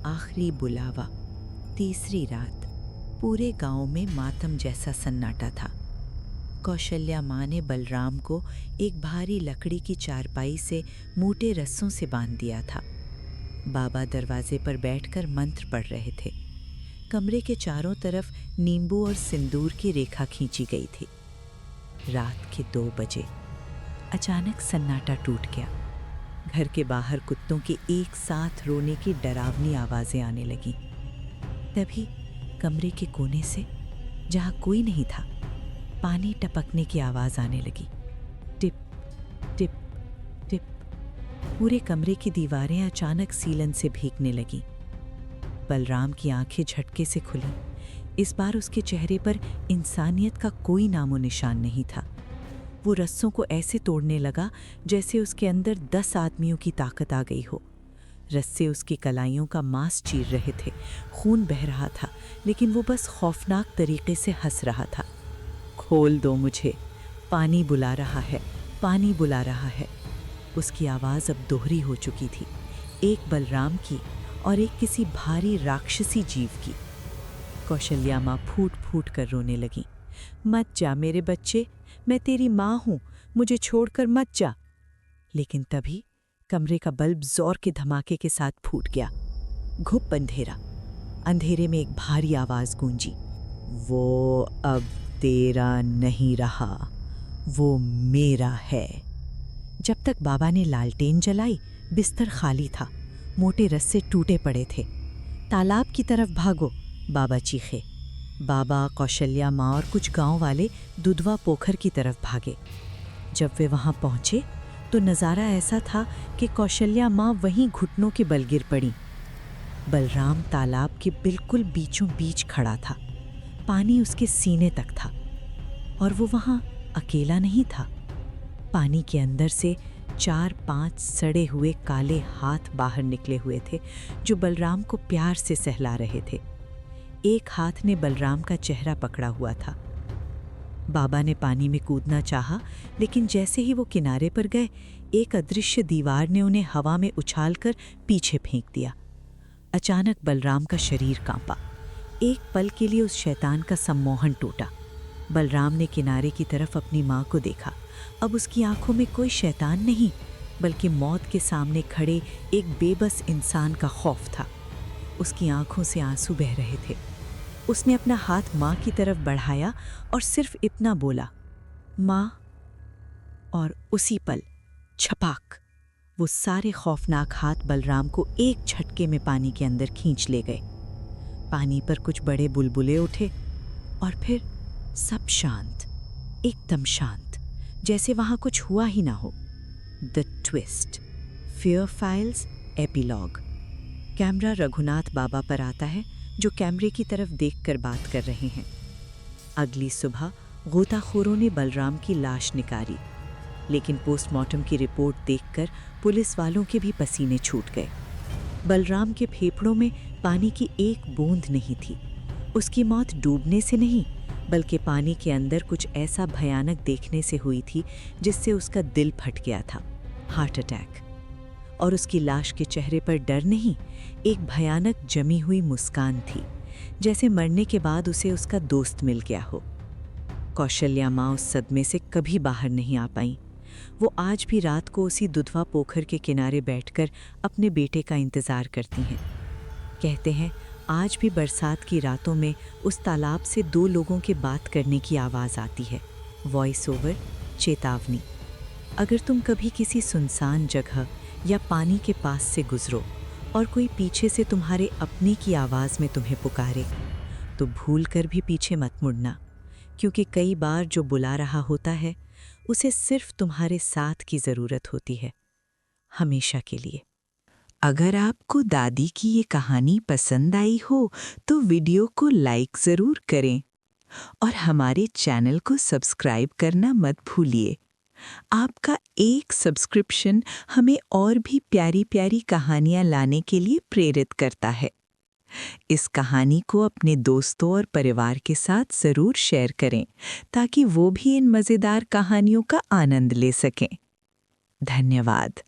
आखिरी बुलावा। तीसरी रात। पूरे गांव में मातम जैसा सन्नाटा था। कौशल्या माँ ने बलराम को एक भारी लकड़ी की चारपाई से मोटे रस्सों से बांध दिया था। बाबा दरवाजे पर बैठकर मंत्र पढ़ रहे थे। कमरे के चारों तरफ नींबू और सिंदूर की रेखा खींची गई थी। रात के 2 बजे अचानक सन्नाटा टूट गया। घर के बाहर कुत्तों के एक साथ रोने की डरावनी आवाजें आने लगीं। तभी कमरे के कोने से, जहां कोई नहीं था, पानी टपकने की आवाज आने लगी। Tip tip tip. पूरे कमरे की दीवारें अचानक सीलन से भीगने लगीं। बलराम की आंखें झटके से खुलीं। इस बार उसके चेहरे पर इंसानियत का कोई नामो निशान नहीं था। वो रस्सों को ऐसे तोड़ने लगा जैसे उसके अंदर 10 आदमियों की ताकत आ गई हो। रस्से उसकी कलाइयों का मांस चीर रहे थे। खून बह रहा था, लेकिन वो बस खौफनाक तरीके से हंस रहा था। खोल दो मुझे, पानी बुला रहा है, पानी बुला रहा है। उसकी आवाज़ अब दोहरी हो चुकी थी, एक बलराम की और एक किसी भारी राक्षसी जीव की। कौशल्या माँ फूट फूट कर रोने लगी। मत जा मेरे बच्चे, मैं तेरी माँ हूँ, मुझे छोड़कर मत जा। लेकिन तभी कमरे का बल्ब जोर के धमाके के साथ फूट गया। घुप अंधेरा। अंधेरे में एक भारी आवाज गूंजी, वो अब तेरा नहीं रहा, वो मेरा है। जब तक बाबा ने लालटेन जलाई, बिस्तर खाली था। मोटे रस्से टूटे पड़े थे। तालाब की तरफ भागो, बाबा चीखे। बाबा, कौशल्या माँ और कुछ गांव वाले दुधवा पोखर की तरफ भागे। जब वे वहां पहुंचे तो नज़ारा ऐसा था कि कौशल्या माँ वहीं घुटनों के बल गिर पड़ी। बलराम तालाब के बिल्कुल बीचों बीच खड़ा था। पानी उसके सीने तक था और वो वहां अकेला नहीं था। पानी के अंदर से 4-5 सड़े हुए काले हाथ बाहर निकले हुए थे, जो बलराम को प्यार से सहला रहे थे। एक हाथ ने बलराम का चेहरा पकड़ा हुआ था। बाबा ने पानी में कूदना चाहा, लेकिन जैसे ही वो किनारे पर गए, एक अदृश्य दीवार ने उन्हें हवा में उछालकर पीछे फेंक दिया। अचानक बलराम का शरीर कांपा। एक पल के लिए उस शैतान का सम्मोहन टूटा। बलराम ने किनारे की तरफ अपनी माँ को देखा। अब उसकी आंखों में कोई शैतान नहीं, बल्कि मौत के सामने खड़े एक बेबस इंसान का खौफ था। उसकी आंखों से आंसू बह रहे थे। उसने अपना हाथ माँ की तरफ बढ़ाया और सिर्फ इतना बोला, माँ। और उसी पल छपाक, वो सारे खौफनाक हाथ बलराम को एक झटके में पानी के अंदर खींच ले गए। पानी पर कुछ बड़े बुलबुले उठे और फिर सब शांत, एकदम शांत, जैसे वहां कुछ हुआ ही ना हो। The twist. Fear files epilogue. Camera Raghunath Baba पर आता है, जो कैमरे की तरफ देखकर बात कर रहे हैं। अगली सुबह गोताखोरों ने बलराम की लाश निकाली, लेकिन पोस्टमार्टम की रिपोर्ट देखकर पुलिस वालों के भी पसीने छूट गए। बलराम के फेफड़ों में पानी की एक बूंद नहीं थी। उसकी मौत डूबने से नहीं, बल्कि पानी के अंदर कुछ ऐसा भयानक देखने से हुई थी जिससे उसका दिल फट गया था, हार्ट अटैक। और उसकी लाश के चेहरे पर डर नहीं, एक भयानक जमी हुई मुस्कान थी, जैसे मरने के बाद उसे उसका दोस्त मिल गया हो। कौशल्या माँ उस सदमे से कभी बाहर नहीं आ पाई। वो आज भी रात को उसी दुधवा पोखर के किनारे बैठकर अपने बेटे का इंतजार करती हैं। कहते हैं, आज भी बरसात की रातों में उस तालाब से 2 लोगों के बात करने की आवाज़ आती है। वॉइस ओवर, चेतावनी। अगर तुम कभी किसी सुनसान जगह या पानी के पास से गुजरो और कोई पीछे से तुम्हारे अपने की आवाज़ में तुम्हें पुकारे, तो भूल कर भी पीछे मत मुड़ना, क्योंकि कई बार जो बुला रहा होता है उसे सिर्फ तुम्हारे साथ की ज़रूरत होती है, हमेशा के लिए। अगर आपको दादी की ये कहानी पसंद आई हो तो वीडियो को लाइक ज़रूर करें और हमारे चैनल को सब्सक्राइब करना मत भूलिए। आपका एक सब्सक्रिप्शन हमें और भी प्यारी प्यारी कहानियाँ लाने के लिए प्रेरित करता है। इस कहानी को अपने दोस्तों और परिवार के साथ ज़रूर शेयर करें, ताकि वो भी इन मज़ेदार कहानियों का आनंद ले सकें। धन्यवाद।